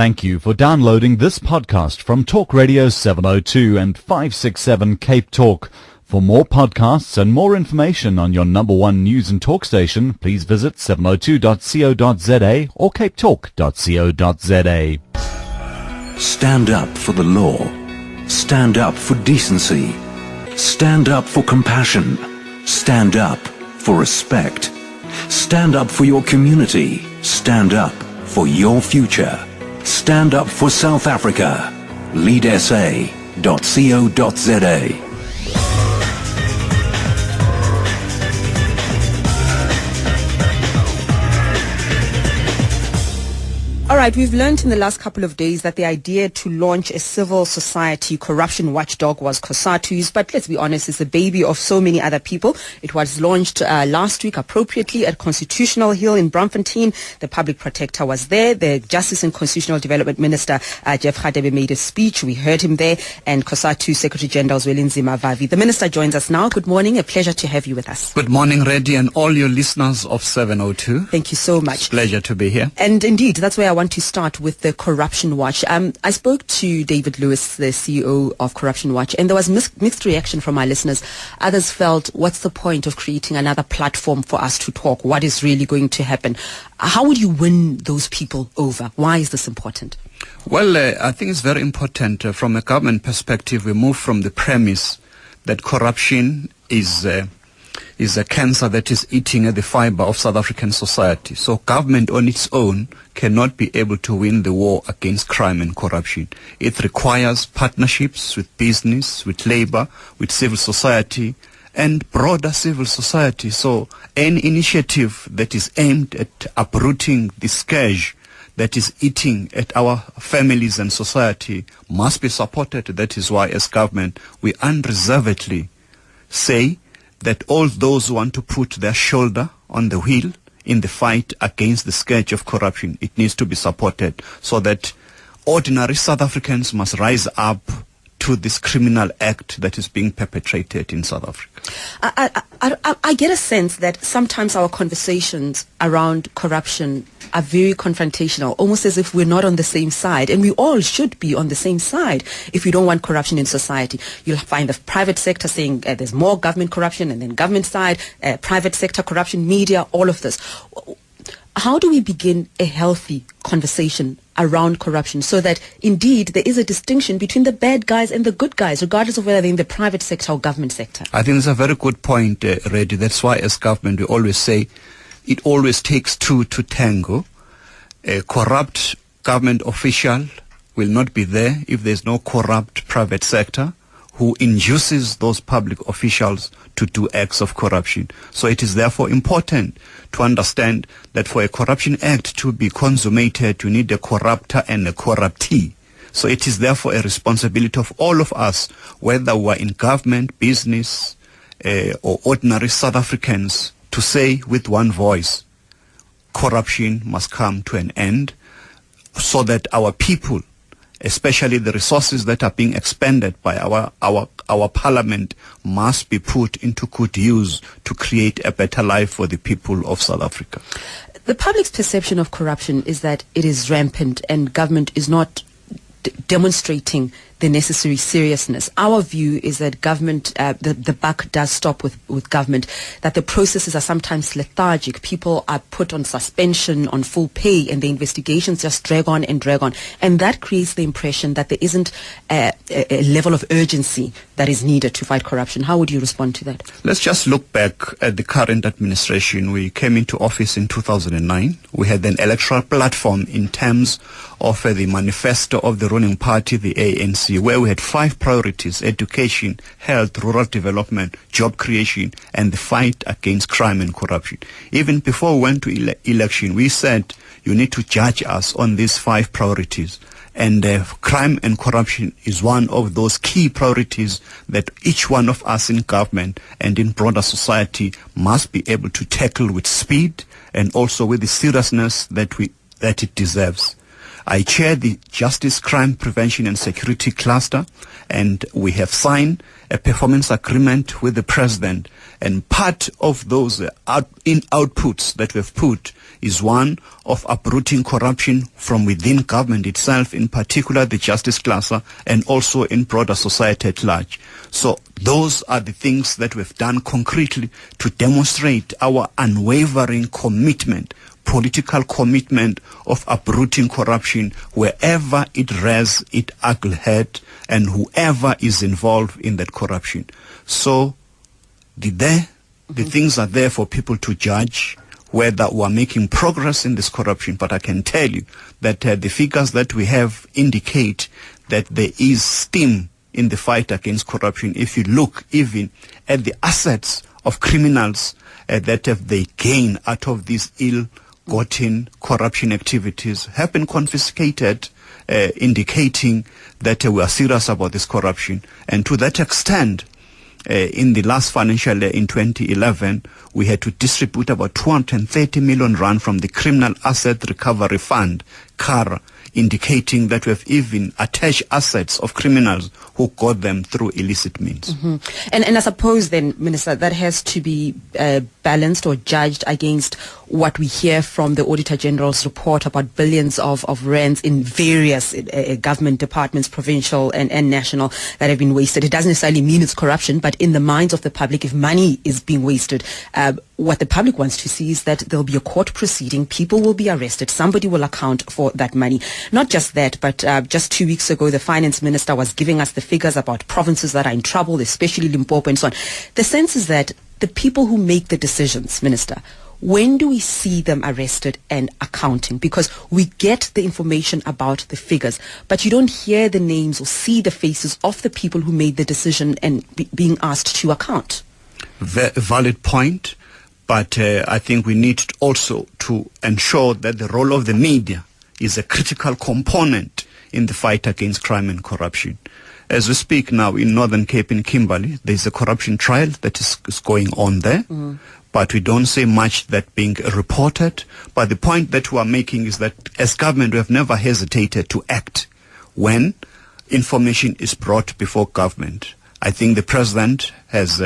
Thank you for downloading this podcast from Talk Radio 702 and 567 Cape Talk. For more podcasts and more information on your number one news and talk station, please visit 702.co.za or capetalk.co.za. Stand up for the law. Stand up for decency. Stand up for compassion. Stand up for respect. Stand up for your community. Stand up for your future. Stand up for South Africa. LeadSA.co.za. All right, we've learned in the last couple of days that the idea to launch a civil society corruption watchdog was COSATU's, but let's be honest, it's the baby of so many other people. It was launched last week appropriately at Constitutional Hill in Braamfontein. The public protector was there. The Justice and Constitutional Development Minister Jeff Radebe made a speech. We heard him there, and COSATU Secretary General Zwelinzima Vavi. The Minister joins us now. Good morning. A pleasure to have you with us. Good morning, Reddy, and all your listeners of 702. Thank you so much. It's a pleasure to be here. And indeed, that's where I want to start with the Corruption Watch. I spoke to David Lewis, the CEO of Corruption Watch, and there was mixed reaction from our listeners. Others felt, what's the point of creating another platform for us to talk? What is really going to happen? How would you win those people over? Why is this important? Well, I think it's very important. From a government perspective, we move from the premise that corruption is a cancer that is eating at the fiber of South African society. So government on its own cannot be able to win the war against crime and corruption. It requires partnerships with business, with labor, with civil society, and broader civil society. So any initiative that is aimed at uprooting the scourge that is eating at our families and society must be supported. That is why, as government, we unreservedly say that all those who want to put their shoulder on the wheel in the fight against the scourge of corruption, it needs to be supported, so that ordinary South Africans must rise up to this criminal act that is being perpetrated in South Africa. I get a sense that sometimes our conversations around corruption are very confrontational, almost as if we're not on the same side, and we all should be on the same side if we don't want corruption in society. You'll find the private sector saying there's more government corruption, and then government side, private sector corruption, media, all of this. How do we begin a healthy conversation around corruption so that indeed there is a distinction between the bad guys and the good guys, regardless of whether they're in the private sector or government sector? I think it's a very good point, Reddy. That's why as government we always say it always takes two to tango. A corrupt government official will not be there if there's no corrupt private sector who induces those public officials to do acts of corruption. So it is therefore important to understand that for a corruption act to be consummated, you need a corrupter and a corruptee. So it is therefore a responsibility of all of us, whether we are in government, business, or ordinary South Africans, to say with one voice, corruption must come to an end, so that our people, especially the resources that are being expended by our parliament, must be put into good use to create a better life for the people of South Africa. The public's perception of corruption is that it is rampant and government is not demonstrating the necessary seriousness. Our view is that government, the buck does stop with government, that the processes are sometimes lethargic. People are put on suspension, on full pay, and the investigations just drag on. And that creates the impression that there isn't a level of urgency that is needed to fight corruption. How would you respond to that? Let's just look back at the current administration. We came into office in 2009. We had an electoral platform in terms of the manifesto of the ruling party, the ANC, where we had 5 priorities: education, health, rural development, job creation, and the fight against crime and corruption. Even before we went to election, we said you need to judge us on these 5 priorities. And crime and corruption is one of those key priorities that each one of us in government and in broader society must be able to tackle with speed and also with the seriousness that it deserves. I chair the Justice, Crime Prevention and Security Cluster, and we have signed a performance agreement with the President. And part of those outputs that we've put is one of uprooting corruption from within government itself, in particular the justice cluster, and also in broader society at large. So those are the things that we've done concretely to demonstrate our unwavering commitment, political commitment of uprooting corruption wherever it rears its ugly head and whoever is involved in that corruption. So the things are there for people to judge whether we are making progress in this corruption. But I can tell you that the figures that we have indicate that there is steam in the fight against corruption. If you look even at the assets of criminals that they gain out of these ill-gotten corruption activities have been confiscated, indicating that we are serious about this corruption. And to that extent, in the last financial year in 2011, we had to distribute about 230 million rand from the Criminal Asset Recovery Fund, CARA, indicating that we have even attached assets of criminals who got them through illicit means. Mm-hmm. And I suppose then, Minister, that has to be balanced or judged against what we hear from the Auditor General's report about billions of rands in various government departments, provincial and national, that have been wasted. It doesn't necessarily mean it's corruption, but in the minds of the public, if money is being wasted, what the public wants to see is that there'll be a court proceeding, people will be arrested, somebody will account for that money. Not just that, but just 2 weeks ago, the finance minister was giving us the figures about provinces that are in trouble, especially Limpopo and so on. The sense is that the people who make the decisions, Minister, when do we see them arrested and accounting? Because we get the information about the figures, but you don't hear the names or see the faces of the people who made the decision and being asked to account. Valid point, but I think we need also to ensure that the role of the media is a critical component in the fight against crime and corruption. As we speak now in Northern Cape in Kimberley, there's a corruption trial that is going on there. Mm. But we don't see much that being reported. But the point that we are making is that as government, we have never hesitated to act when information is brought before government. I think the President has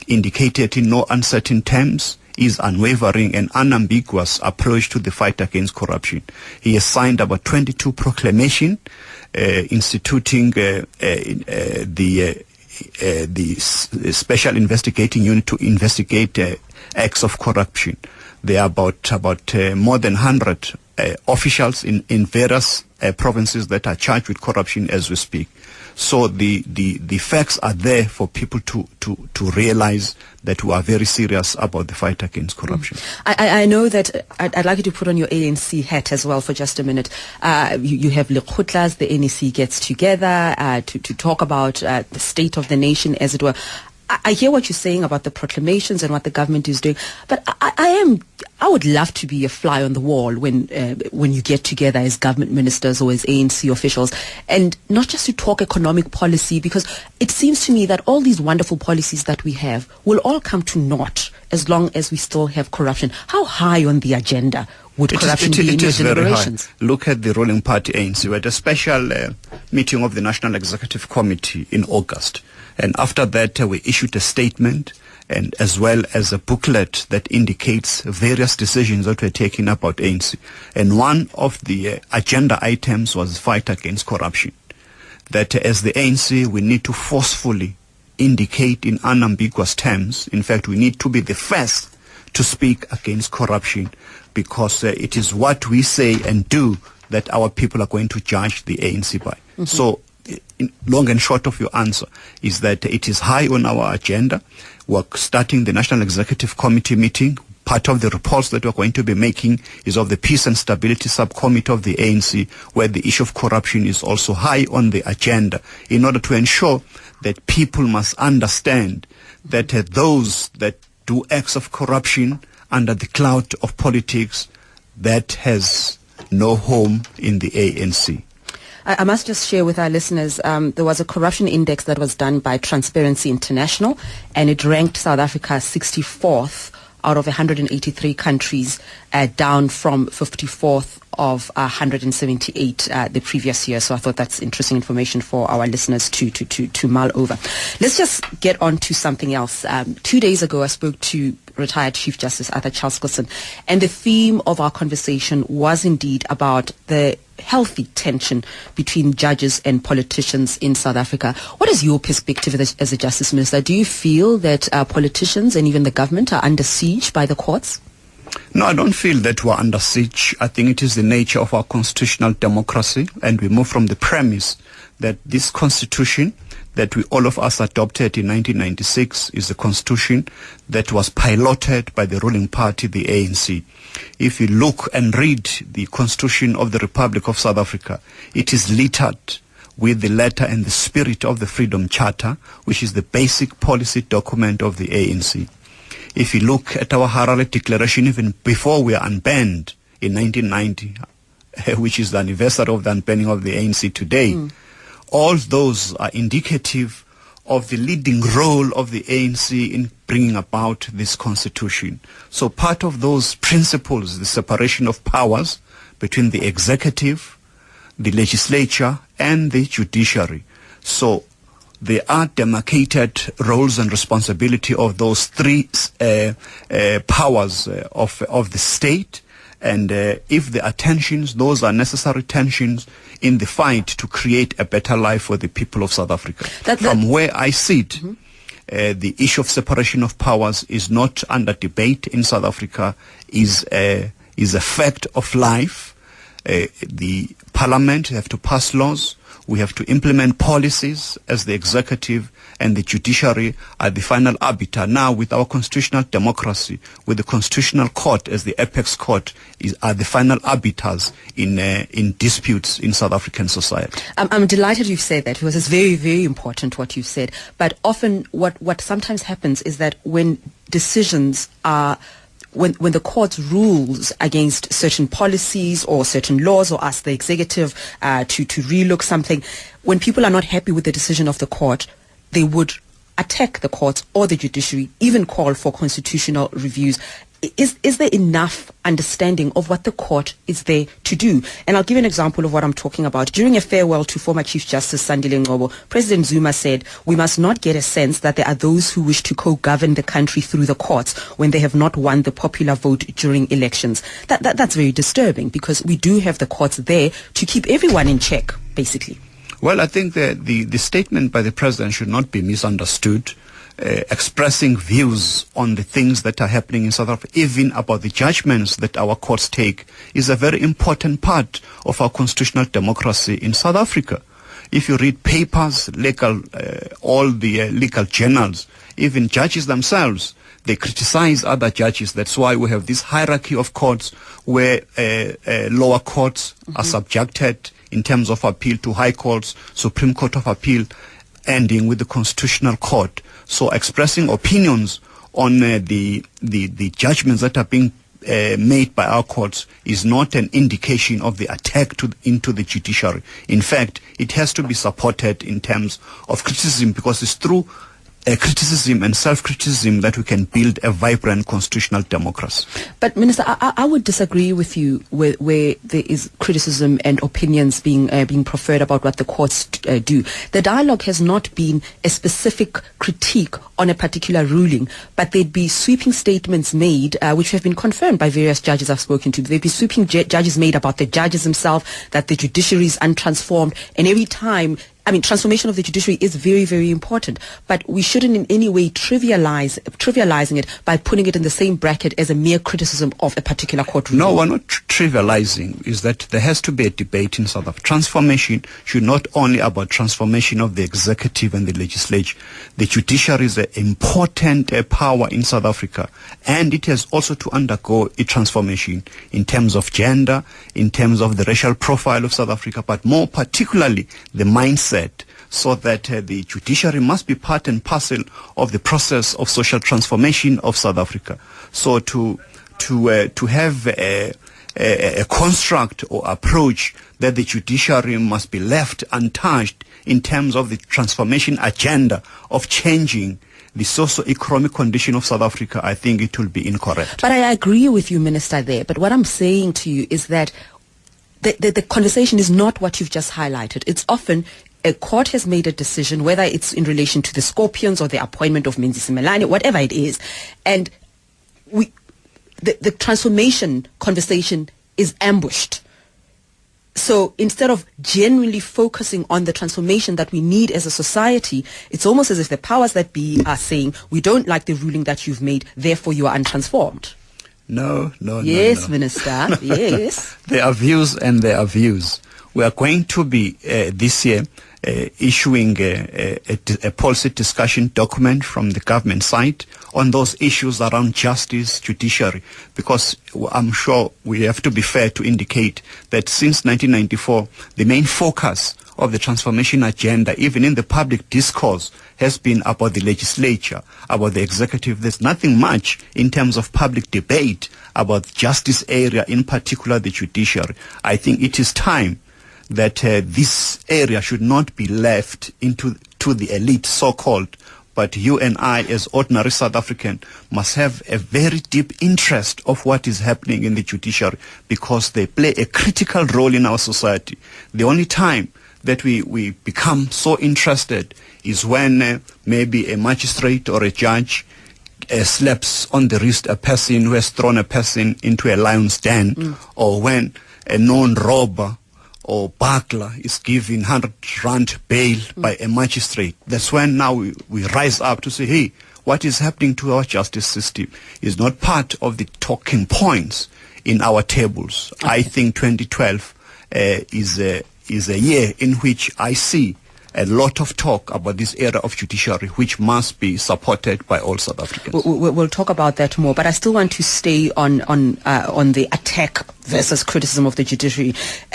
indicated in no uncertain terms his unwavering and unambiguous approach to the fight against corruption. He has signed about 22 proclamations instituting the Special Investigating Unit to investigate acts of corruption. There are about more than 100 officials in various provinces that are charged with corruption as we speak. So the facts are there for people to realize that we are very serious about the fight against corruption. I know that I'd like you to put on your ANC hat as well for just a minute. You have Lekgotlas, the ANC gets together to talk about the state of the nation, as it were. I hear what you're saying about the proclamations and what the government is doing, but I would love to be a fly on the wall when you get together as government ministers or as ANC officials, and not just to talk economic policy, because it seems to me that all these wonderful policies that we have will all come to naught as long as we still have corruption. How high on the agenda would corruption be in your deliberations? Very high. Look at the ruling party ANC. We had a special meeting of the National Executive Committee in August. And after that, we issued a statement and as well as a booklet that indicates various decisions that were taken about ANC. And one of the agenda items was fight against corruption. That as the ANC, we need to forcefully indicate in unambiguous terms. In fact, we need to be the first to speak against corruption, because it is what we say and do that our people are going to judge the ANC by. Mm-hmm. So, long and short of your answer is that it is high on our agenda. We're starting the National Executive Committee meeting. Part of the reports that we're going to be making is of the Peace and Stability Subcommittee of the ANC, where the issue of corruption is also high on the agenda, in order to ensure that people must understand that those that do acts of corruption under the cloud of politics, that has no home in the ANC. I must just share with our listeners, there was a corruption index that was done by Transparency International, and it ranked South Africa 64th out of 183 countries, down from 54th of 178 the previous year. So I thought that's interesting information for our listeners to mull over. Let's just get on to something else. 2 days ago, I spoke to retired Chief Justice Arthur Charles, and the theme of our conversation was indeed about the healthy tension between judges and politicians in South Africa. What is your perspective as a Justice Minister? Do you feel that politicians and even the government are under siege by the courts? No, I don't feel that we're under siege. I think it is the nature of our constitutional democracy, and we move from the premise that this constitution that all of us adopted in 1996 is the constitution that was piloted by the ruling party, the ANC. If you look and read the Constitution of the Republic of South Africa, it is littered with the letter and the spirit of the Freedom Charter, which is the basic policy document of the ANC. If you look at our Harare Declaration, even before we are unbanned in 1990, which is the anniversary of the unbanning of the ANC today, all those are indicative of the leading role of the ANC in bringing about this constitution. So part of those principles, the separation of powers between the executive, the legislature, and the judiciary. So there are demarcated roles and responsibility of those three powers of the state. And if there are tensions, those are necessary tensions in the fight to create a better life for the people of South Africa. From where I sit, the issue of separation of powers is not under debate in South Africa, is a fact of life. The parliament have to pass laws. We have to implement policies as the executive, and the judiciary are the final arbiter. Now, with our constitutional democracy, with the constitutional court as the apex court, are the final arbiters in disputes in South African society. I'm delighted you've said that, because it's very, very important what you've said. But often what sometimes happens is that when decisions are when the court rules against certain policies or certain laws, or asks the executive to relook something, when people are not happy with the decision of the court, they would attack the courts or the judiciary, even call for constitutional reviews. Is there enough understanding of what the court is there to do? And I'll give you an example of what I'm talking about. During a farewell to former Chief Justice Sandile Ngcobo, President Zuma said, "We must not get a sense that there are those who wish to co-govern the country through the courts when they have not won the popular vote during elections." That's very disturbing, because we do have the courts there to keep everyone in check, basically. Well, I think that the statement by the President should not be misunderstood. Expressing views on the things that are happening in South Africa, even about the judgments that our courts take, is a very important part of our constitutional democracy in South Africa. If you read papers, all the legal journals, even judges themselves, they criticize other judges. That's why we have this hierarchy of courts where lower courts are subjected in terms of appeal to high courts, Supreme Court of Appeal, ending with the Constitutional Court. So expressing opinions on the judgments that are being made by our courts is not an indication of the attack into the judiciary. In fact, it has to be supported in terms of criticism, because it's through criticism and self-criticism that we can build a vibrant constitutional democracy. But Minister, I would disagree with you where there is criticism and opinions being preferred about what the courts do. The dialogue has not been a specific critique on a particular ruling, but there'd be sweeping statements made, which have been confirmed by various judges I've spoken to. There'd be sweeping judges made about the judges themselves, that the judiciary is untransformed, and every time, transformation of the judiciary is very, very important, but we shouldn't in any way trivializing it by putting it in the same bracket as a mere criticism of a particular court ruling. No, we're not trivializing. Is that there has to be a debate in South Africa. Transformation should not only about transformation of the executive and the legislature. The judiciary is an important power in South Africa, and it has also to undergo a transformation in terms of gender, in terms of the racial profile of South Africa, but more particularly the mindset, so that the judiciary must be part and parcel of the process of social transformation of South Africa. So to have a construct or approach that the judiciary must be left untouched in terms of the transformation agenda of changing the socio-economic condition of South Africa, I think it will be incorrect. But I agree with you, Minister, there. But what I'm saying to you is that the conversation is not what you've just highlighted. It's often a court has made a decision, whether it's in relation to the Scorpions or the appointment of Menzi Simelane, whatever it is, and the transformation conversation is ambushed. So instead of genuinely focusing on the transformation that we need as a society, it's almost as if the powers that be are saying, we don't like the ruling that you've made, therefore you are untransformed. No. Yes, no. Minister, yes. There are views and there are views. We are going to be this year issuing a policy discussion document from the government side on those issues around justice, judiciary, because I'm sure we have to be fair to indicate that since 1994, the main focus of the transformation agenda, even in the public discourse, has been about the legislature, about the executive. There's nothing much in terms of public debate about the justice area, in particular the judiciary. I think it is time that this area should not be left to the elite, so-called, but you and I, as ordinary South African, must have a very deep interest of what is happening in the judiciary, because they play a critical role in our society. The only time that we become so interested is when maybe a magistrate or a judge slaps on the wrist a person who has thrown a person into a lion's den, or when a known robber or burglar is given 100 rand bail by a magistrate. That's when now we rise up to say, hey, what is happening to our justice system is not part of the talking points in our tables. Okay. I think 2012 is a year in which I see a lot of talk about this era of judiciary, which must be supported by all South Africans. We'll talk about that more, but I still want to stay on the attack versus criticism of the judiciary.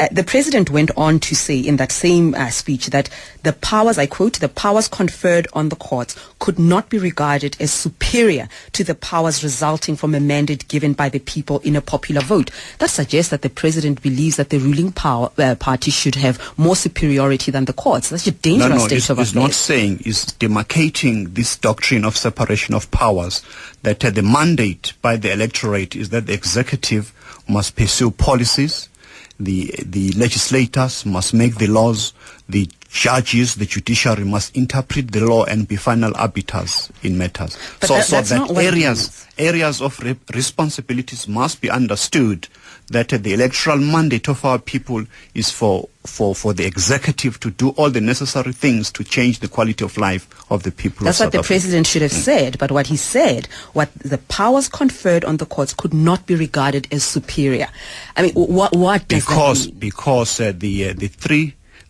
The president went on to say in that same speech that the powers, I quote, the powers conferred on the courts could not be regarded as superior to the powers resulting from a mandate given by the people in a popular vote. That suggests that the president believes that the ruling party should have more superiority than the courts. That's a dangerous state of affairs. It's not saying, it's demarcating this doctrine of separation of powers, that the mandate by the electorate is that the executive must pursue policies, the legislators must make the laws, the judges, the judiciary must interpret the law and be final arbiters in matters. But so that areas of responsibilities must be understood, that the electoral mandate of our people is for the executive to do all the necessary things to change the quality of life of the people. That's what the president should have said. But what he said, what the powers conferred on the courts could not be regarded as superior. I mean, what does that mean? Because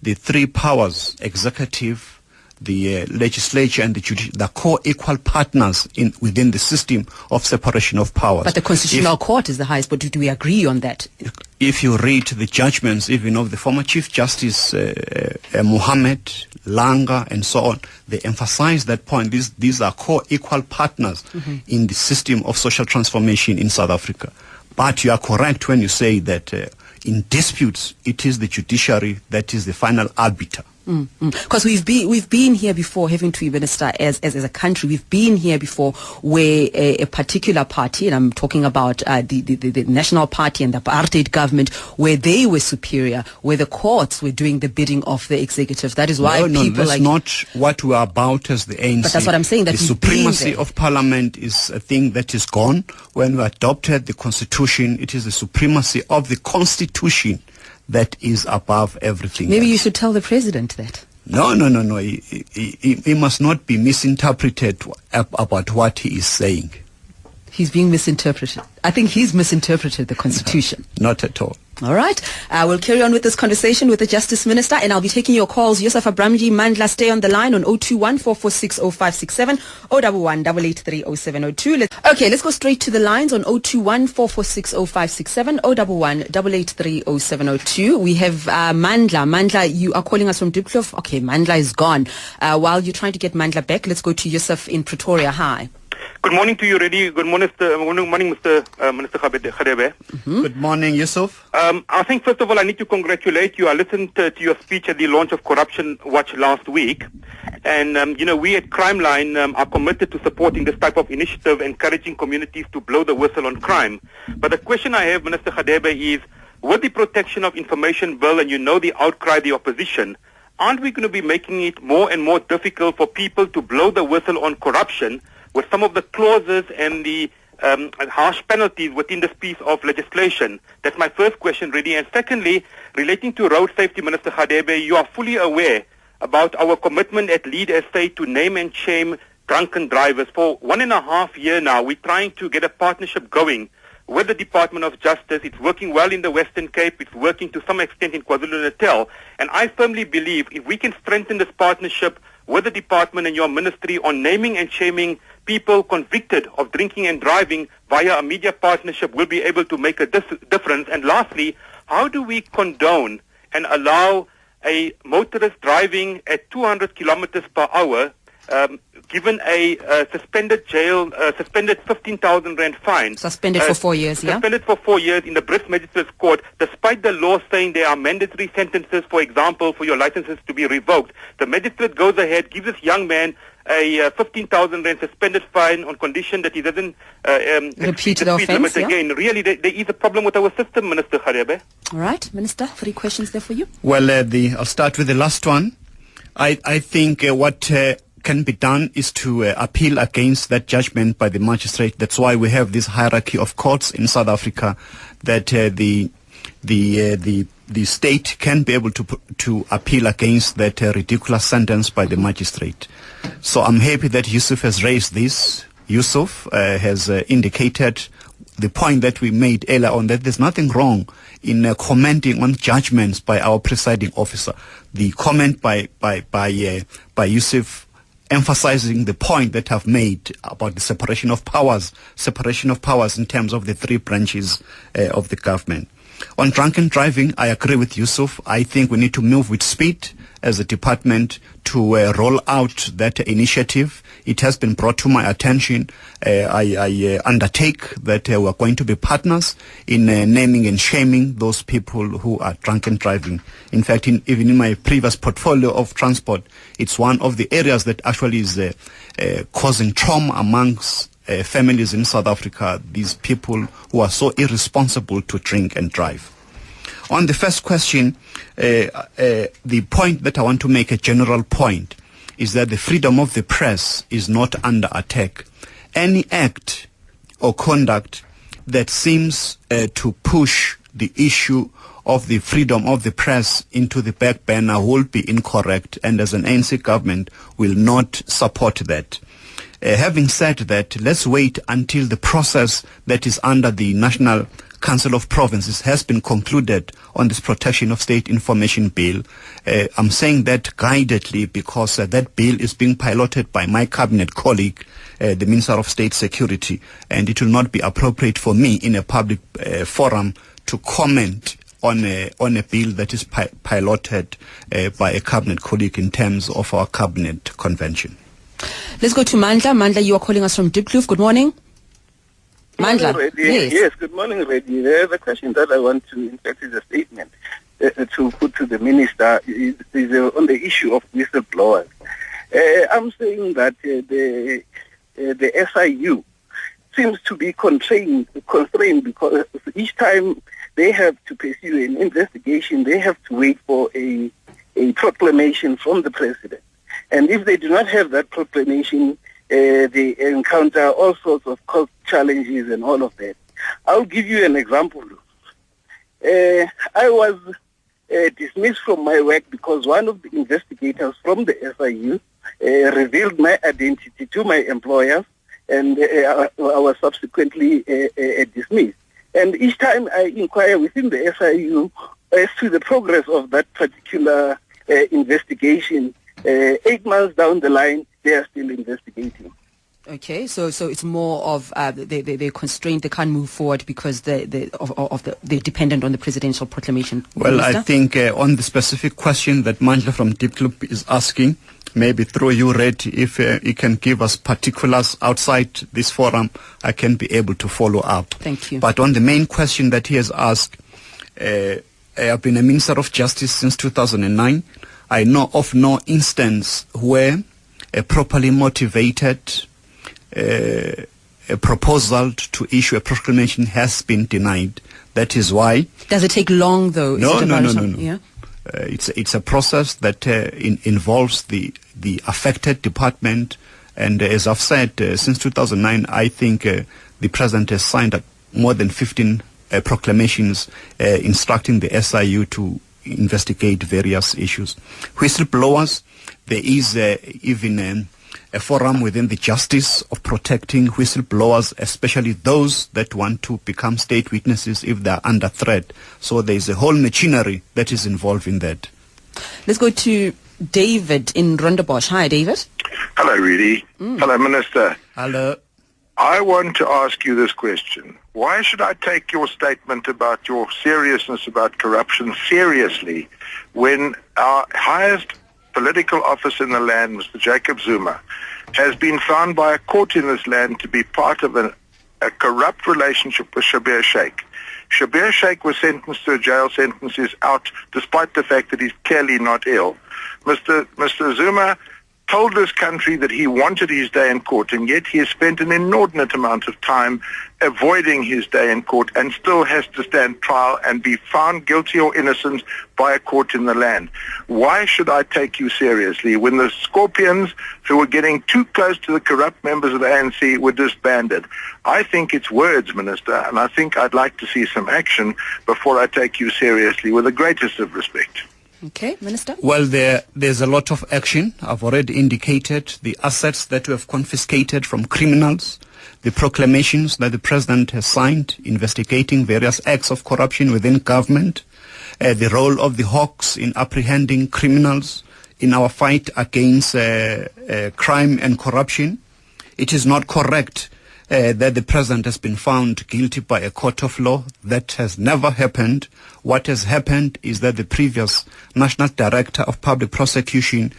the three powers, executive, the legislature and the judiciary, the co-equal partners within the system of separation of powers. But the Constitutional Court is the highest, but do we agree on that? If you read the judgments even of the former Chief Justice Mohammed, Langa and so on, they emphasize that point. These are co-equal partners in the system of social transformation in South Africa. But you are correct when you say that in disputes, it is the judiciary that is the final arbiter. Because we've been here before, having to minister as a country. We've been here before where a particular party, and I'm talking about the National Party and the apartheid government, where they were superior, where the courts were doing the bidding of the executive. That is why that's not what we are about as the ANC. But that's what I'm saying. That the supremacy of Parliament is a thing that is gone. When we adopted the Constitution, it is the supremacy of the Constitution that is above everything. Maybe else. You should tell the president that. No. He must not be misinterpreted about what he is saying. He's being misinterpreted. I think he's misinterpreted the Constitution. Not at all. All right. We'll carry on with this conversation with the Justice Minister, and I'll be taking your calls. Yusuf Abramji Mandla, stay on the line on 021-446-0567, 011-883-0702. Okay, let's go straight to the lines on 021-446-0567, 011-883-0702. We have Mandla. Mandla, you are calling us from Diepkloof. Okay, Mandla is gone. While you're trying to get Mandla back, let's go to Yusuf in Pretoria. Hi. Good morning to you, Reddy. Good morning, Mr. Minister Radebe. Good morning, Yusuf. I think, first of all, I need to congratulate you. I listened to your speech at the launch of Corruption Watch last week, And, we at Crime Line are committed to supporting this type of initiative, encouraging communities to blow the whistle on crime. But the question I have, Minister Radebe, is with the Protection of Information Bill and the outcry, the opposition, aren't we going to be making it more and more difficult for people to blow the whistle on corruption with some of the clauses and the harsh penalties within this piece of legislation? That's my first question, really. And secondly, relating to road safety, Minister Radebe, you are fully aware about our commitment at Lead SA to name and shame drunken drivers. For 1.5 years now, we're trying to get a partnership going with the Department of Justice. It's working well in the Western Cape. It's working to some extent in KwaZulu-Natal. And I firmly believe if we can strengthen this partnership with the department and your ministry on naming and shaming people convicted of drinking and driving via a media partnership, we'll be able to make a difference. And lastly, how do we condone and allow a motorist driving at 200 kilometers per hour given a suspended 15,000 rand fine. Suspended for 4 years, yeah? Suspended for 4 years in the Brits Magistrates Court, despite the law saying there are mandatory sentences, for example, for your licenses to be revoked. The magistrate goes ahead, gives this young man a 15,000 rand suspended fine on condition that he doesn't repeat the speed offense, limit again. Really, there is a problem with our system, Minister Radebe. All right, Minister, 3 questions there for you. Well, I'll start with the last one. I think what can be done is to appeal against that judgment by the magistrate. That's why we have this hierarchy of courts in South Africa, that the state can be able to appeal against that ridiculous sentence by the magistrate. So I'm happy that Yusuf has raised this. Yusuf has indicated the point that we made earlier on, that there's nothing wrong in commenting on judgments by our presiding officer. The comment by Yusuf emphasizing the point that I've made about the separation of powers in terms of the 3 branches of the government. On drunken driving, I agree with Yusuf. I think we need to move with speed as a department to roll out that initiative. It has been brought to my attention. I undertake that we're going to be partners in naming and shaming those people who are drunken driving. In fact, even in my previous portfolio of transport, it's one of the areas that actually is causing trauma amongst families in South Africa, these people who are so irresponsible to drink and drive. On the first question, the point that I want to make, a general point, is that the freedom of the press is not under attack. Any act or conduct that seems to push the issue of the freedom of the press into the back burner will be incorrect, and as an ANC government will not support that. Having said that, let's wait until the process that is under the National Council of Provinces has been concluded on this Protection of State Information Bill. I'm saying that guidedly because that bill is being piloted by my cabinet colleague, the Minister of State Security, and it will not be appropriate for me in a public forum to comment on a bill that is piloted by a cabinet colleague in terms of our cabinet convention. Let's go to Mandla. Mandla, you are calling us from Diepkloof. Good morning. Mandla. Yes, good morning, Reddy. The question that I want to, in fact, is a statement to put to the minister is on the issue of whistleblowers. I'm saying that the SIU seems to be constrained because each time they have to pursue an investigation, they have to wait for a proclamation from the president. And if they do not have that proclamation, they encounter all sorts of cost challenges and all of that. I'll give you an example. I was dismissed from my work because one of the investigators from the SIU revealed my identity to my employers, and I was subsequently dismissed. And each time I inquire within the SIU as to the progress of that particular investigation, 8 months down the line, they are still investigating. Okay, so it's more of they're constrained, they can't move forward because they're dependent on the presidential proclamation. Well, Minister? I think on the specific question that Mandla from Diepkloof is asking, maybe through you, Red, if you can give us particulars outside this forum, I can be able to follow up. Thank you. But on the main question that he has asked, I have been a Minister of Justice since 2009. I know of no instance where a properly motivated a proposal to issue a proclamation has been denied. That is why. Does it take long, though? No. Yeah. It's a process that involves the affected department, and as I've said, since 2009, I think the president has signed up more than 15 proclamations instructing the SIU to investigate various issues. Whistleblowers, there is even a forum within the justice of protecting whistleblowers, especially those that want to become state witnesses if they are under threat. So there is a whole machinery that is involved in that. Let's go to David in Rondebosch. Hi, David. Hello, Rudy. Hello, Minister. Hello. I want to ask you this question. Why should I take your statement about your seriousness about corruption seriously when our highest political office in the land, Mr. Jacob Zuma, has been found by a court in this land to be part of a corrupt relationship with Shabir Shaik? Shabir Shaik was sentenced to a jail sentence, is out despite the fact that he's clearly not ill. Mr. Zuma told this country that he wanted his day in court, and yet he has spent an inordinate amount of time avoiding his day in court and still has to stand trial and be found guilty or innocent by a court in the land. Why should I take you seriously when the Scorpions, who were getting too close to the corrupt members of the ANC, were disbanded? I think it's words, Minister, and I think I'd like to see some action before I take you seriously, with the greatest of respect. Okay, Minister. Well, there's a lot of action. I've already indicated the assets that we have confiscated from criminals, the proclamations that the President has signed investigating various acts of corruption within government, the role of the Hawks in apprehending criminals in our fight against crime and corruption. It is not correct that the President has been found guilty by a court of law. That has never happened. What has happened is that the previous National Director of Public Prosecution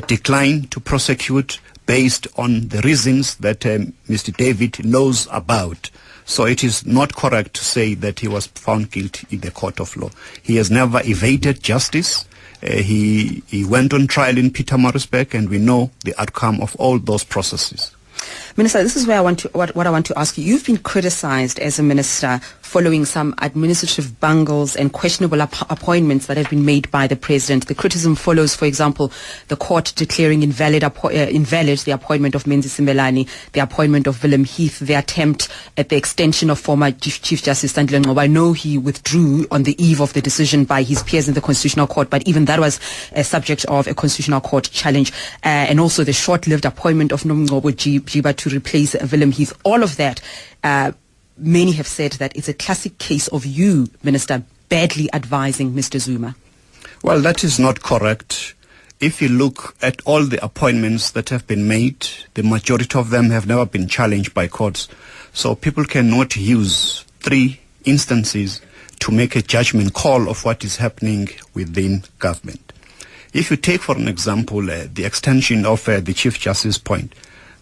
declined to prosecute based on the reasons that Mr. David knows about. So it is not correct to say that he was found guilty in the court of law. He has never evaded justice. He went on trial in Pietermaritzburg, and we know the outcome of all those processes. Minister, this is where what I want to ask you. You've been criticized as a minister following some administrative bungles and questionable appointments that have been made by the president. The criticism follows, for example, the court declaring invalid the appointment of Menzi Simelane, the appointment of Willem Heath, the attempt at the extension of former Chief Justice Sandile Ngcobo. I know he withdrew on the eve of the decision by his peers in the Constitutional Court, but even that was a subject of a Constitutional Court challenge. And also the short-lived appointment of Ngcobo Jiba to replace Willem Heath. All of that, many have said that it's a classic case of you, Minister, badly advising Mr. Zuma. Well, that is not correct. If you look at all the appointments that have been made, the majority of them have never been challenged by courts. So people cannot use 3 instances to make a judgment call of what is happening within government. If you take, for an example, the extension of the Chief Justice point,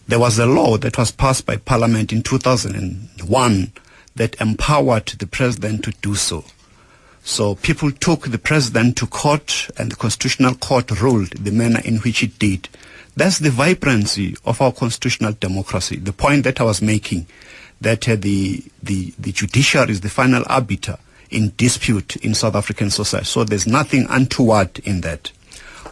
there was a law that was passed by Parliament in 2001 that empowered the President to do so. So people took the President to court, and the Constitutional Court ruled the manner in which it did. That's the vibrancy of our constitutional democracy. The point that I was making, that the judiciary is the final arbiter in dispute in South African society. So there's nothing untoward in that.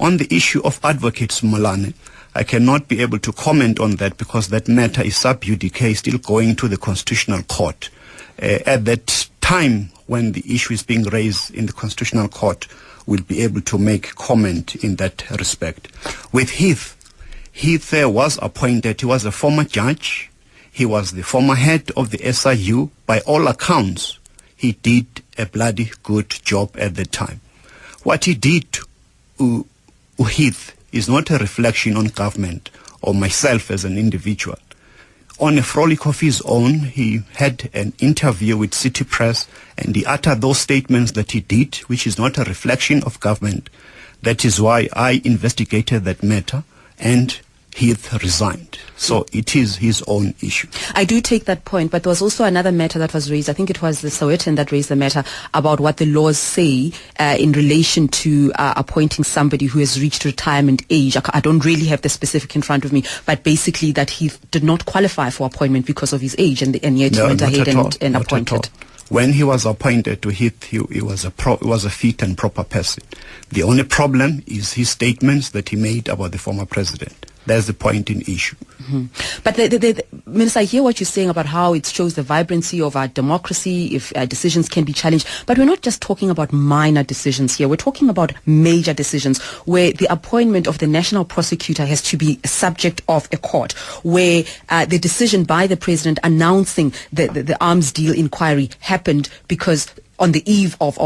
On the issue of Advocate Simelane, I cannot be able to comment on that because that matter is sub judice, still going to the Constitutional Court. At that time when the issue is being raised in the Constitutional Court, we'll be able to make comment in that respect. With Heath was appointed. He was a former judge. He was the former head of the SIU. By all accounts, he did a bloody good job at the time. What he did to Heath is not a reflection on government or myself as an individual. On a frolic of his own, he had an interview with City Press, and he uttered those statements that he did, which is not a reflection of government. That is why I investigated that matter, and Heath resigned. So it is his own issue. I do take that point, but there was also another matter that was raised. I think it was the Sowetan that raised the matter about what the laws say in relation to appointing somebody who has reached retirement age. I don't really have the specific in front of me, but basically that he did not qualify for appointment because of his age, and yet he went ahead and appointed. When he was appointed to Heath, he was a fit and proper person. The only problem is his statements that he made about the former president. That's the point in issue. Mm-hmm. But the Minister, I hear what you're saying about how it shows the vibrancy of our democracy if decisions can be challenged. But we're not just talking about minor decisions here. We're talking about major decisions where the appointment of the national prosecutor has to be a subject of a court, where the decision by the president announcing the arms deal inquiry happened because on the eve of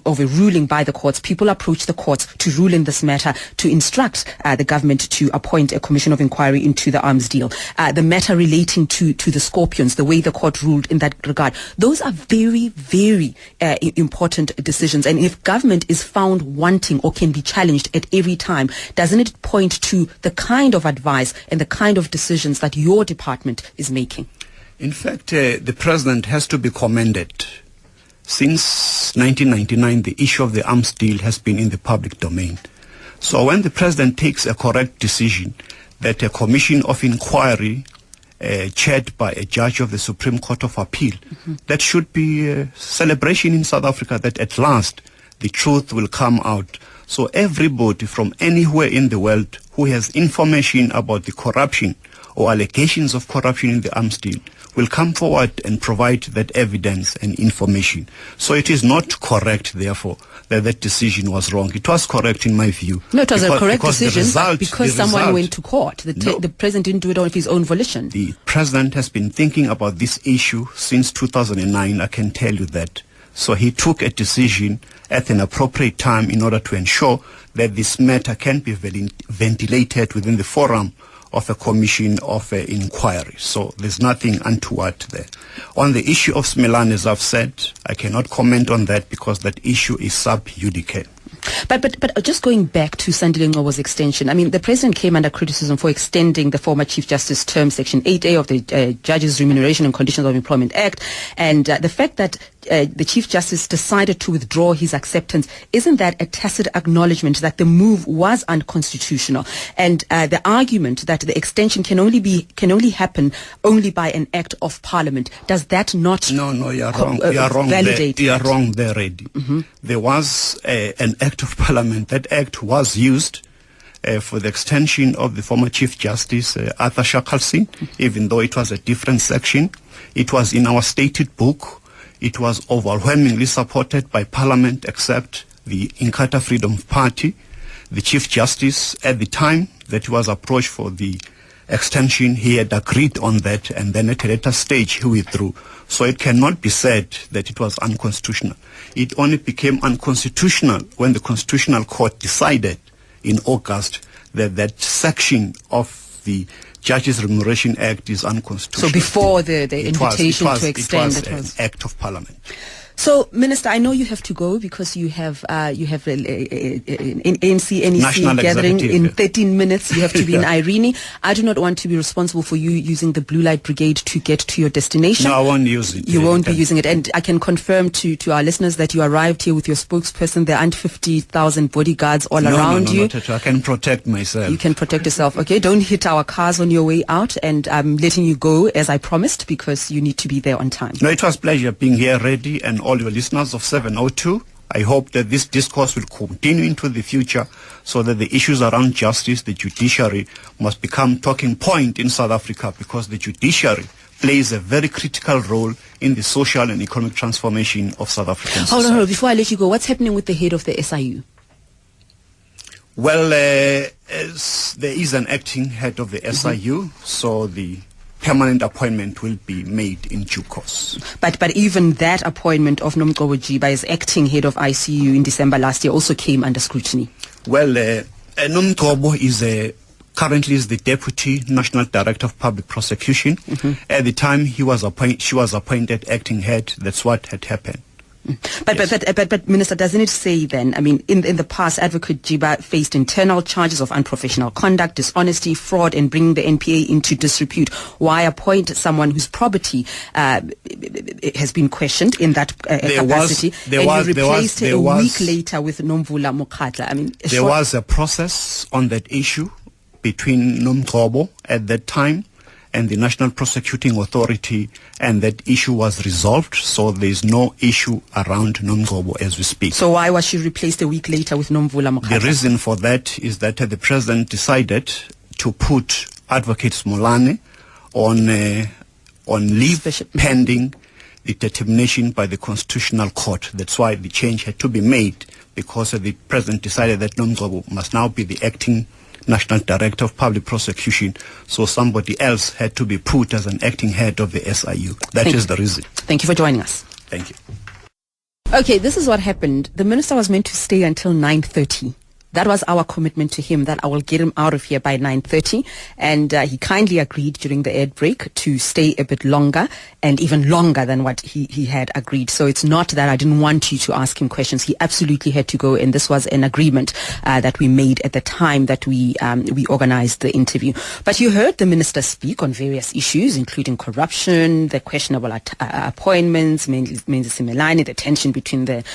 a ruling by the courts, people approached the courts to rule in this matter, to instruct the government to appoint a commission of inquiry into the arms deal. The matter relating to the Scorpions, the way the court ruled in that regard, those are very, very important decisions. And if government is found wanting or can be challenged at every time, doesn't it point to the kind of advice and the kind of decisions that your department is making? In fact, the president has to be commended. Since 1999, the issue of the arms deal has been in the public domain. So when the president takes a correct decision that a commission of inquiry chaired by a judge of the Supreme Court of Appeal, that should be a celebration in South Africa that at last the truth will come out. So everybody from anywhere in the world who has information about the corruption or allegations of corruption in the arms deal will come forward and provide that evidence and information. So it is not correct, therefore, that decision was wrong. It was correct in my view. No, it was a correct decision because someone went to court. The president didn't do it of his own volition. The president has been thinking about this issue since 2009, I can tell you that. So he took a decision at an appropriate time in order to ensure that this matter can be ventilated within the forum of a commission of inquiry. So there's nothing untoward there. On the issue of Smilan, as I've said, I cannot comment on that because that issue is sub judice. But just going back to Sandile Ngcobo's extension, I mean, the president came under criticism for extending the former Chief Justice term, Section 8A of the Judges Remuneration and Conditions of Employment Act, and the fact that the Chief Justice decided to withdraw his acceptance, isn't that a tacit acknowledgement that the move was unconstitutional? And the argument that the extension can only happen by an act of Parliament, does that not No, you're wrong. Validate you're wrong there, Reddy. There was an act of Parliament. That act was used for the extension of the former Chief Justice Arthur Shakalsin, even though it was a different section. It was in our stated book. It was overwhelmingly supported by Parliament except the Inkatha Freedom Party. The Chief Justice at the time that he was approached for the extension, he had agreed on that, and then at a later stage he withdrew. So it cannot be said that it was unconstitutional. It only became unconstitutional when the Constitutional Court decided in August that that section of the Judges Remuneration Act is unconstitutional. So before the invitation to extend, it was an act of Parliament. So, Minister, I know you have to go because you have an ANC NEC gathering in 13 minutes. You have to be in Irene. I do not want to be responsible for you using the Blue Light Brigade to get to your destination. No, I won't use it. You won't be using it. And I can confirm to our listeners that you arrived here with your spokesperson. There aren't 50,000 bodyguards all around you. No, I can protect myself. You can protect yourself. Okay, don't hit our cars on your way out. And I'm letting you go as I promised because you need to be there on time. No, it was a pleasure being here, Reddy, and all your listeners of 702. I hope that this discourse will continue into the future so that the issues around justice, the judiciary, must become talking point in South Africa because the judiciary plays a very critical role in the social and economic transformation of South African society. Hold on. Before I let you go, what's happening with the head of the SIU? Well, there is an acting head of the SIU, so the permanent appointment will be made in due course. But even that appointment of Nomgcobo Jiba as acting head of ICU in December last year also came under scrutiny. Well, Nomgcobo is currently is the Deputy National Director of Public Prosecution. At the time she was appointed acting head, that's what had happened. But Minister, doesn't it say then, I mean, in the past, Advocate Jiba faced internal charges of unprofessional conduct, dishonesty, fraud, and bringing the NPA into disrepute. Why appoint someone whose property has been questioned in that capacity, and you replaced a week later with Nomvula Mokhatla? I mean, there was a process on that issue between Nomgcobo at that time and the National Prosecuting Authority, and that issue was resolved, so there's no issue around Nomgcobo as we speak. So why was she replaced a week later with Nomvula Mokhatla? The reason for that is that the President decided to put Advocate Smolane on leave pending the determination by the Constitutional Court. That's why the change had to be made, because the President decided that Nomgcobo must now be the acting National Director of Public Prosecution, so somebody else had to be put as an acting head of the SIU. That is the reason. Thank you for joining us. Thank you. Okay, this is what happened. The minister was meant to stay until 9:30. That was our commitment to him, that I will get him out of here by 9:30. And he kindly agreed during the ad break to stay a bit longer, and even longer than what he had agreed. So it's not that I didn't want you to ask him questions. He absolutely had to go, and this was an agreement that we made at the time that we organized the interview. But you heard the minister speak on various issues, including corruption, the questionable appointments, mainly Simelane, the tension between the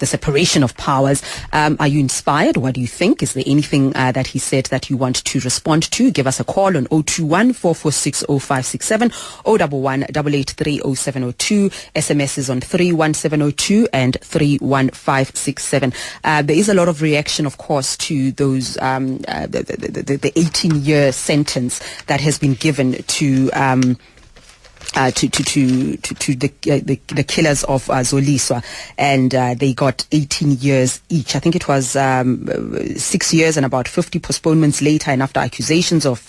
separation of powers. Are you inspired? What do you think? Is there anything that he said that you want to respond to? Give us a call on 021-446-0567, 011-883-0702, SMSs on 31702 and 31567. There is a lot of reaction, of course, to those the 18-year sentence that has been given to the killers of Zoliswa, and they got 18 years each. I think it was 6 years and about 50 postponements later, and after accusations of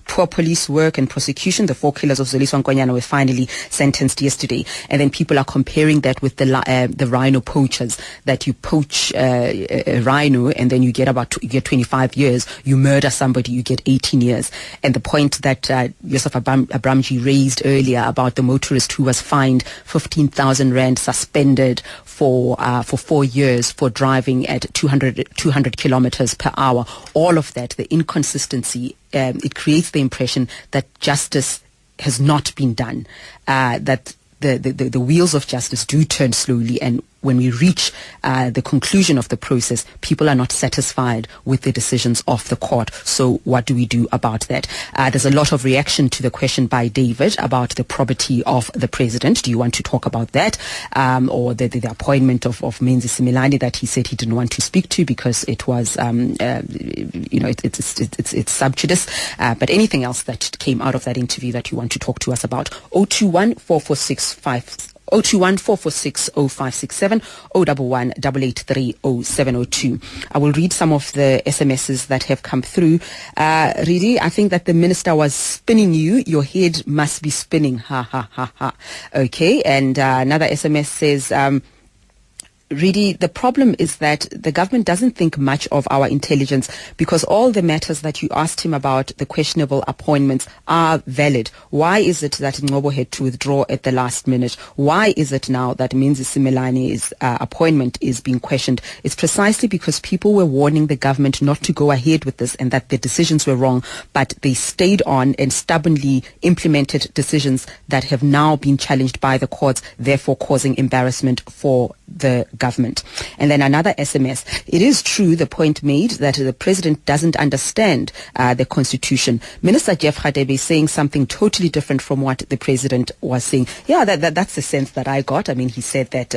poor police work and prosecution, the 4 killers of Zoliswa and Nkonyana were finally sentenced yesterday. And then people are comparing that with the rhino poachers, that you poach a rhino and then you get 25 years. You murder somebody, you get 18 years. And the point that Yusuf Abramji raised earlier about the motorist who was fined 15,000 rand, suspended for 4 years for driving at 200 kilometers per hour. All of that, the inconsistency, it creates the impression that justice has not been done, that the wheels of justice do turn slowly, and when we reach the conclusion of the process, people are not satisfied with the decisions of the court. So what do we do about that? There's a lot of reaction to the question by David about the probity of the president. Do you want to talk about that? Or the appointment of Menzi Simelane that he said he didn't want to speak to because it was, it's subjudice. But anything else that came out of that interview that you want to talk to us about? 021-446-0567, 011-883-0702. I will read some of the SMSs that have come through. Really, I think that the minister was spinning you. Your head must be spinning. Ha, ha, ha, ha. Okay, and another SMS says, really, the problem is that the government doesn't think much of our intelligence, because all the matters that you asked him about, the questionable appointments, are valid. Why is it that Ngobo had to withdraw at the last minute? Why is it now that Menzi Simelane's appointment is being questioned? It's precisely because people were warning the government not to go ahead with this and that the decisions were wrong, but they stayed on and stubbornly implemented decisions that have now been challenged by the courts, therefore causing embarrassment for the government. And then another SMS. It is true, the point made, that the president doesn't understand the constitution. Minister Jeff Radebe is saying something totally different from what the president was saying. Yeah, that's the sense that I got. I mean, he said that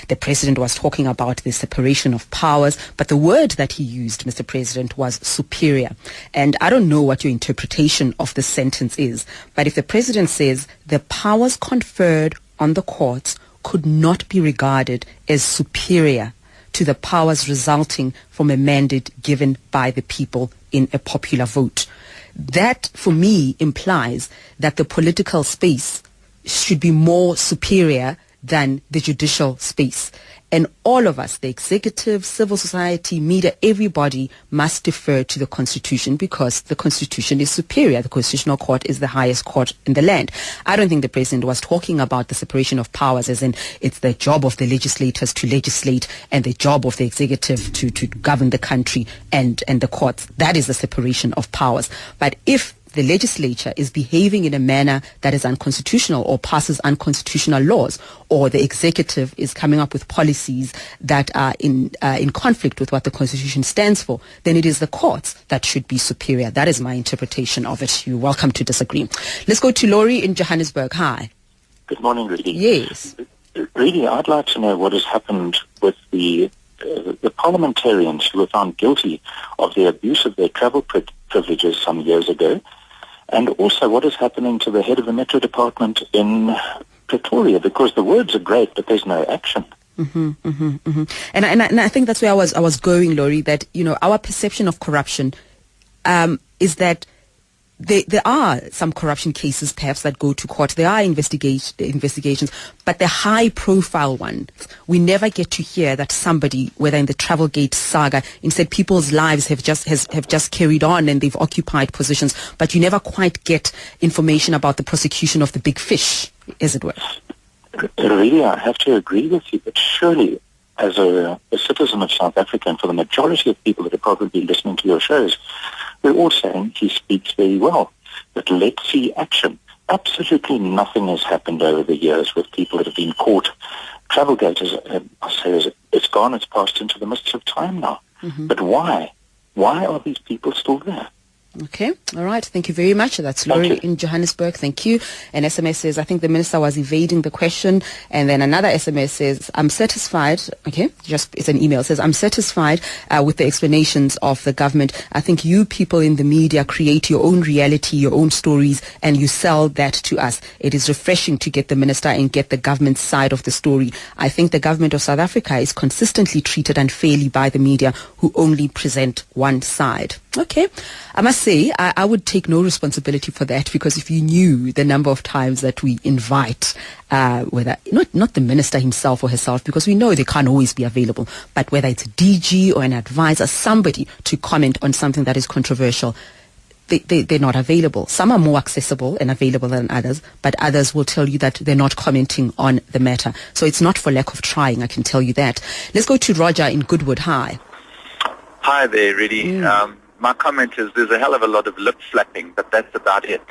the president was talking about the separation of powers, but the word that he used, Mr. President, was superior. And I don't know what your interpretation of the sentence is, but if the president says the powers conferred on the courts could not be regarded as superior to the powers resulting from a mandate given by the people in a popular vote, that for me implies that the political space should be more superior than the judicial space. And all of us, the executive, civil society, media, everybody must defer to the Constitution because the Constitution is superior. The Constitutional Court is the highest court in the land. I don't think the President was talking about the separation of powers as in it's the job of the legislators to legislate and the job of the executive to govern the country and the courts. That is the separation of powers. But if the legislature is behaving in a manner that is unconstitutional or passes unconstitutional laws, or the executive is coming up with policies that are in conflict with what the Constitution stands for, then it is the courts that should be superior. That is my interpretation of it. You're welcome to disagree. Let's go to Laurie in Johannesburg. Hi. Good morning, Rudy. Yes. Rudy, I'd like to know what has happened with the parliamentarians who were found guilty of the abuse of their travel privileges some years ago, and also what is happening to the head of the Metro Department in Pretoria, because the words are great, but there's no action. And I think that's where I was going, Laurie, that, you know, our perception of corruption is that there are some corruption cases perhaps that go to court. There are investigations, but the high-profile ones, we never get to hear that somebody, whether in the Travelgate saga, instead people's lives have just carried on and they've occupied positions, but you never quite get information about the prosecution of the big fish, as it were. Really, I have to agree with you, but surely as a citizen of South Africa, and for the majority of people that are probably listening to your shows, we're all saying he speaks very well. But let's see action. Absolutely nothing has happened over the years with people that have been caught. Travelgate it's gone, it's passed into the mists of time now. But why? Why are these people still there? Okay, all right. Thank you very much. That's Laurie in Johannesburg. Thank you. An SMS says, I think the minister was evading the question. And then another SMS says, I'm satisfied. Okay, it's an email. It says, I'm satisfied with the explanations of the government. I think you people in the media create your own reality, your own stories, and you sell that to us. It is refreshing to get the minister and get the government side of the story. I think the government of South Africa is consistently treated unfairly by the media who only present one side. Okay. I must say, I would take no responsibility for that, because if you knew the number of times that we invite, whether not the minister himself or herself, because we know they can't always be available, but whether it's a DG or an advisor, somebody to comment on something that is controversial, they're not available. Some are more accessible and available than others, but others will tell you that they're not commenting on the matter. So it's not for lack of trying, I can tell you that. Let's go to Roger in Goodwood. Hi. Hi there, Rudy. My comment is there's a hell of a lot of lip flapping, but that's about it.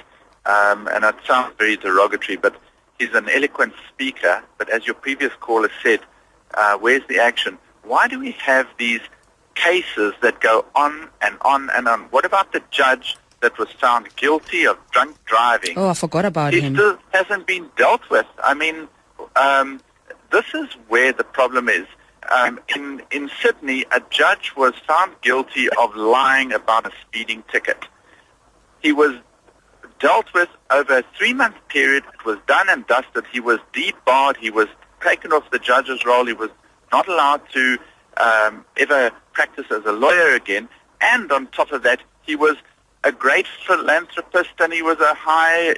And it sounds very derogatory, but he's an eloquent speaker. But as your previous caller said, where's the action? Why do we have these cases that go on and on and on? What about the judge that was found guilty of drunk driving? Oh, I forgot about him. He still hasn't been dealt with. I mean, this is where the problem is. In Sydney, a judge was found guilty of lying about a speeding ticket. He was dealt with over a 3-month period. It was done and dusted. He was debarred. He was taken off the judge's role. He was not allowed to ever practice as a lawyer again. And on top of that, he was a great philanthropist and he was a high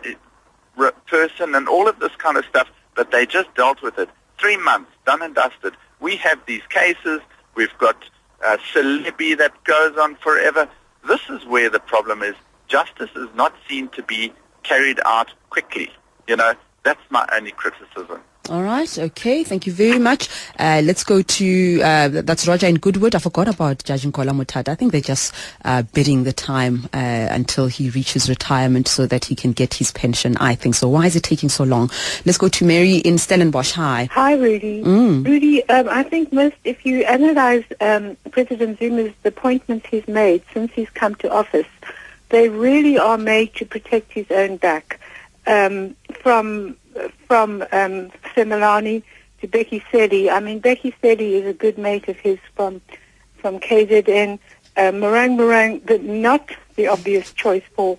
person and all of this kind of stuff, but they just dealt with it. 3 months, done and dusted. We have these cases. We've got celebi that goes on forever. This is where the problem is. Justice is not seen to be carried out quickly. You know, that's my only criticism. All right. Okay. Thank you very much. Let's go to, that's Roger in Goodwood. I forgot about Judge Nkola Mutata. I think they're just bidding the time until he reaches retirement so that he can get his pension, I think. So why is it taking so long? Let's go to Mary in Stellenbosch. Hi. Hi, Rudy. Rudy, I think if you analyze President Zuma's appointments he's made since he's come to office, they really are made to protect his own back. From Semilani to Becky Sedi. I mean, Becky Sedi is a good mate of his from KZN. Morang, but not the obvious choice for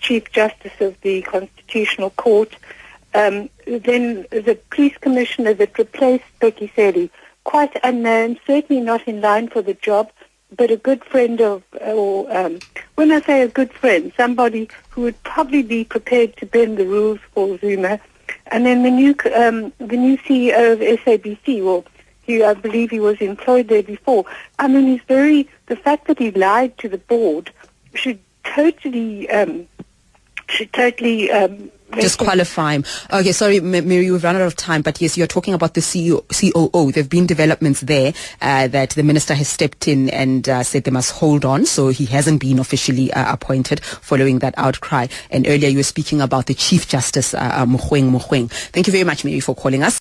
Chief Justice of the Constitutional Court. Then the police commissioner that replaced Becky Sedi, quite unknown, certainly not in line for the job, but a good friend when I say a good friend, somebody who would probably be prepared to bend the rules for Zuma. And then the new CEO of SABC, well, I believe he was employed there before. I mean, the fact that he lied to the board should totally disqualify him. Okay, sorry, Mary, we've run out of time, but yes, you're talking about the COO. There have been developments there that the minister has stepped in and said they must hold on, so he hasn't been officially appointed following that outcry. And earlier you were speaking about the Chief Justice, Mogoeng. Thank you very much, Mary, for calling us.